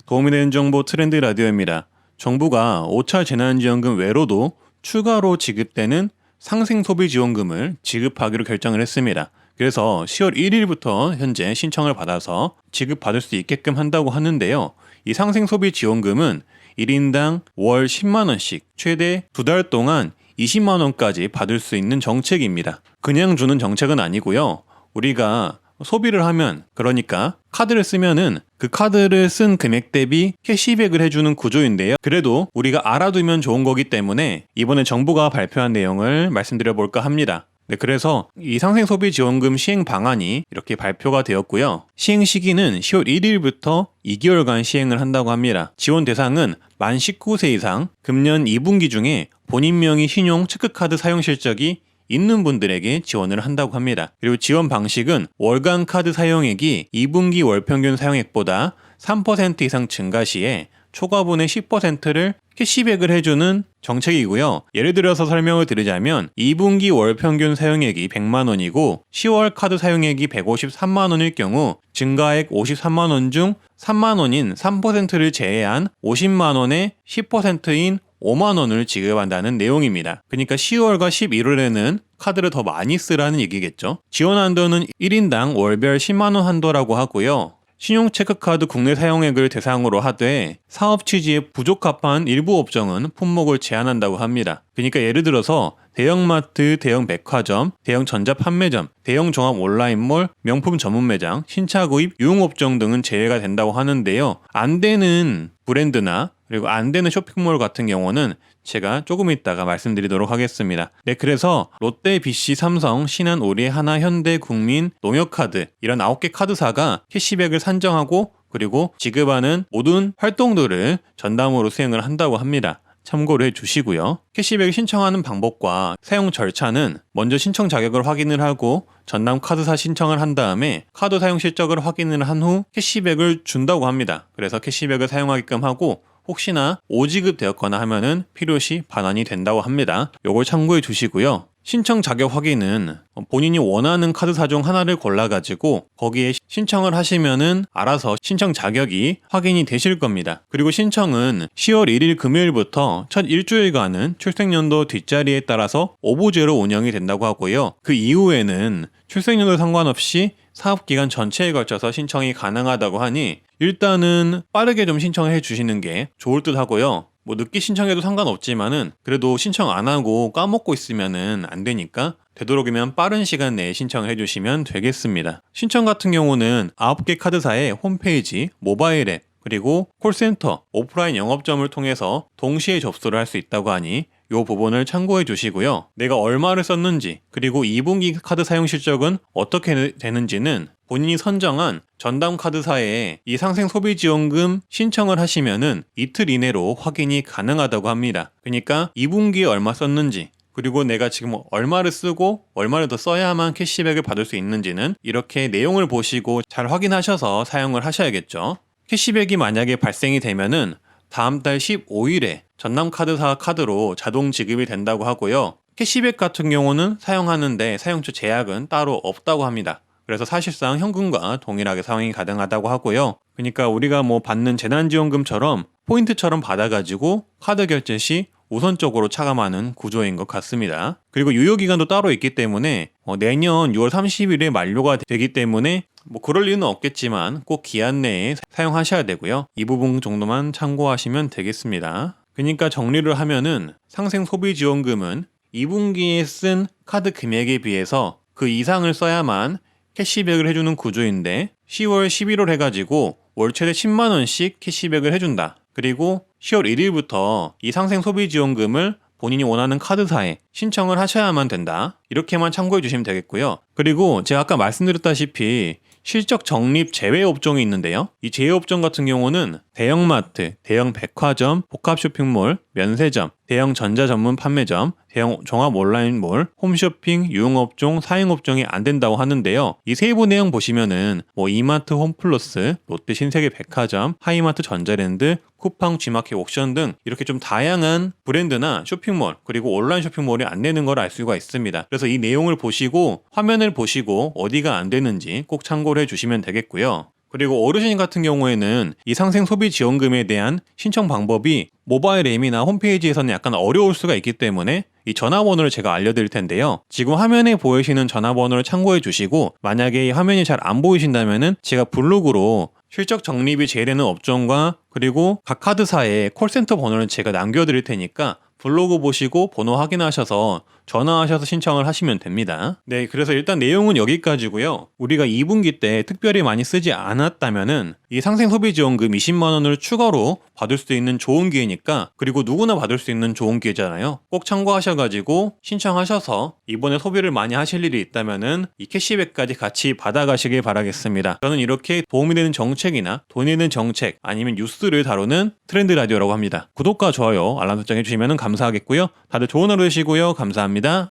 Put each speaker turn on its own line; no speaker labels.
도움이 되는 정보 트렌드 라디오입니다. 정부가 5차 재난지원금 외로도 추가로 지급되는 상생소비지원금을 지급하기로 결정을 했습니다. 그래서 10월 1일부터 현재 신청을 받아서 지급받을 수 있게끔 한다고 하는데요. 이 상생소비지원금은 1인당 월 10만원씩 최대 2달 동안 20만원까지 받을 수 있는 정책입니다. 그냥 주는 정책은 아니고요. 우리가 소비를 하면, 그러니까 카드를 쓰면은 그 카드를 쓴 금액 대비 캐시백을 해주는 구조인데요. 그래도 우리가 알아두면 좋은 거기 때문에 이번에 정부가 발표한 내용을 말씀드려 볼까 합니다. 네, 그래서 이 상생소비지원금 시행 방안이 이렇게 발표가 되었고요. 시행 시기는 10월 1일부터 2개월간 시행을 한다고 합니다. 지원 대상은 만 19세 이상, 금년 2분기 중에 본인 명의 신용 체크카드 사용 실적이 있는 분들에게 지원을 한다고 합니다. 그리고 지원 방식은 월간 카드 사용액이 2분기 월 평균 사용액보다 3% 이상 증가 시에 초과분의 10%를 캐시백을 해주는 정책이고요. 예를 들어서 설명을 드리자면 2분기 월 평균 사용액이 100만 원이고 10월 카드 사용액이 153만 원일 경우 증가액 53만 원 중 3만 원인 3%를 제외한 50만 원의 10%인 5만 원을 지급한다는 내용입니다. 그러니까 10월과 11월에는 카드를 더 많이 쓰라는 얘기겠죠. 지원 한도는 1인당 월별 10만 원 한도라고 하고요. 신용체크카드 국내 사용액을 대상으로 하되 사업 취지에 부적합한 일부 업종은 품목을 제한한다고 합니다. 그러니까 예를 들어서 대형마트, 대형 백화점, 대형 전자판매점, 대형 종합 온라인몰, 명품 전문 매장, 신차 구입, 유흥업종 등은 제외가 된다고 하는데요. 안 되는 브랜드나 그리고 안 되는 쇼핑몰 같은 경우는 제가 조금 이따가 말씀드리도록 하겠습니다. 네, 그래서 롯데, BC, 삼성, 신한, 오리, 하나, 현대, 국민, 농협카드 이런 9개 카드사가 캐시백을 산정하고 그리고 지급하는 모든 활동들을 전담으로 수행을 한다고 합니다. 참고를 해주시고요. 캐시백 신청하는 방법과 사용 절차는 먼저 신청 자격을 확인을 하고 전담 카드사 신청을 한 다음에 카드 사용 실적을 확인을 한 후 캐시백을 준다고 합니다. 그래서 캐시백을 사용하게끔 하고 혹시나 오지급되었거나 하면은 필요시 반환이 된다고 합니다. 요걸 참고해 주시고요. 신청 자격 확인은 본인이 원하는 카드사 중 하나를 골라가지고 거기에 신청을 하시면은 알아서 신청 자격이 확인이 되실 겁니다. 그리고 신청은 10월 1일 금요일부터 첫 일주일간은 출생연도 뒷자리에 따라서 오부제로 운영이 된다고 하고요. 그 이후에는 출생연도 상관없이 사업기간 전체에 걸쳐서 신청이 가능하다고 하니 일단은 빠르게 좀 신청을 해주시는 게 좋을 듯 하고요. 뭐 늦게 신청해도 상관없지만은 그래도 신청 안 하고 까먹고 있으면은 안 되니까 되도록이면 빠른 시간 내에 신청을 해주시면 되겠습니다. 신청 같은 경우는 9개 카드사의 홈페이지, 모바일 앱, 그리고 콜센터, 오프라인 영업점을 통해서 동시에 접수를 할 수 있다고 하니 이 부분을 참고해 주시고요. 내가 얼마를 썼는지 그리고 2분기 카드 사용 실적은 어떻게 되는지는 본인이 선정한 전담 카드사에 이 상생소비지원금 신청을 하시면은 이틀 이내로 확인이 가능하다고 합니다. 그러니까 2분기에 얼마 썼는지 그리고 내가 지금 얼마를 쓰고 얼마를 더 써야만 캐시백을 받을 수 있는지는 이렇게 내용을 보시고 잘 확인하셔서 사용을 하셔야겠죠. 캐시백이 만약에 발생이 되면은 다음 달 15일에 전담 카드사 카드로 자동 지급이 된다고 하고요. 캐시백 같은 경우는 사용하는데 사용처 제약은 따로 없다고 합니다. 그래서 사실상 현금과 동일하게 사용이 가능하다고 하고요. 그러니까 우리가 뭐 받는 재난지원금처럼 포인트처럼 받아가지고 카드 결제 시 우선적으로 차감하는 구조인 것 같습니다. 그리고 유효기간도 따로 있기 때문에 내년 6월 30일에 만료가 되기 때문에 뭐 그럴 리는 없겠지만 꼭 기한 내에 사용하셔야 되고요. 이 부분 정도만 참고하시면 되겠습니다. 그러니까 정리를 하면은 상생소비지원금은 2분기에 쓴 카드 금액에 비해서 그 이상을 써야만 캐시백을 해주는 구조인데 10월, 11월 해가지고 월 최대 10만원씩 캐시백을 해준다. 그리고 10월 1일부터 이 상생소비지원금을 본인이 원하는 카드사에 신청을 하셔야만 된다. 이렇게만 참고해 주시면 되겠고요. 그리고 제가 아까 말씀드렸다시피 실적 적립 제외 업종이 있는데요. 이 제외 업종 같은 경우는 대형마트, 대형 백화점, 복합 쇼핑몰, 면세점, 대형 전자 전문 판매점, 대형 종합 온라인몰, 홈쇼핑, 유흥업종, 사행업종이 안 된다고 하는데요. 이 세부 내용 보시면은 뭐 이마트 홈플러스, 롯데 신세계 백화점, 하이마트 전자랜드, 쿠팡, G마켓, 옥션 등 이렇게 좀 다양한 브랜드나 쇼핑몰 그리고 온라인 쇼핑몰이 안 되는 걸 알 수가 있습니다. 그래서 이 내용을 보시고 화면을 보시고 어디가 안 되는지 꼭 참고를 해주시면 되겠고요. 그리고 어르신 같은 경우에는 이 상생 소비 지원금에 대한 신청 방법이 모바일 앱이나 홈페이지에서는 약간 어려울 수가 있기 때문에 이 전화번호를 제가 알려드릴 텐데요. 지금 화면에 보이시는 전화번호를 참고해 주시고, 만약에 이 화면이 잘 안 보이신다면은 제가 블로그로 실적 적립이 제외되는 업종과 그리고 각 카드사의 콜센터 번호를 제가 남겨드릴 테니까 블로그 보시고 번호 확인하셔서 전화하셔서 신청을 하시면 됩니다. 네, 그래서 일단 내용은 여기까지고요. 우리가 2분기 때 특별히 많이 쓰지 않았다면은 이 상생소비지원금 20만 원을 추가로 받을 수 있는 좋은 기회니까, 그리고 누구나 받을 수 있는 좋은 기회잖아요. 꼭 참고하셔가지고 신청하셔서 이번에 소비를 많이 하실 일이 있다면은 이 캐시백까지 같이 받아가시길 바라겠습니다. 저는 이렇게 도움이 되는 정책이나 돈이 되는 정책 아니면 뉴스를 다루는 트렌드 라디오라고 합니다. 구독과 좋아요, 알람 설정 해주시면 감사하겠고요. 다들 좋은 하루 되시고요. 감사합니다.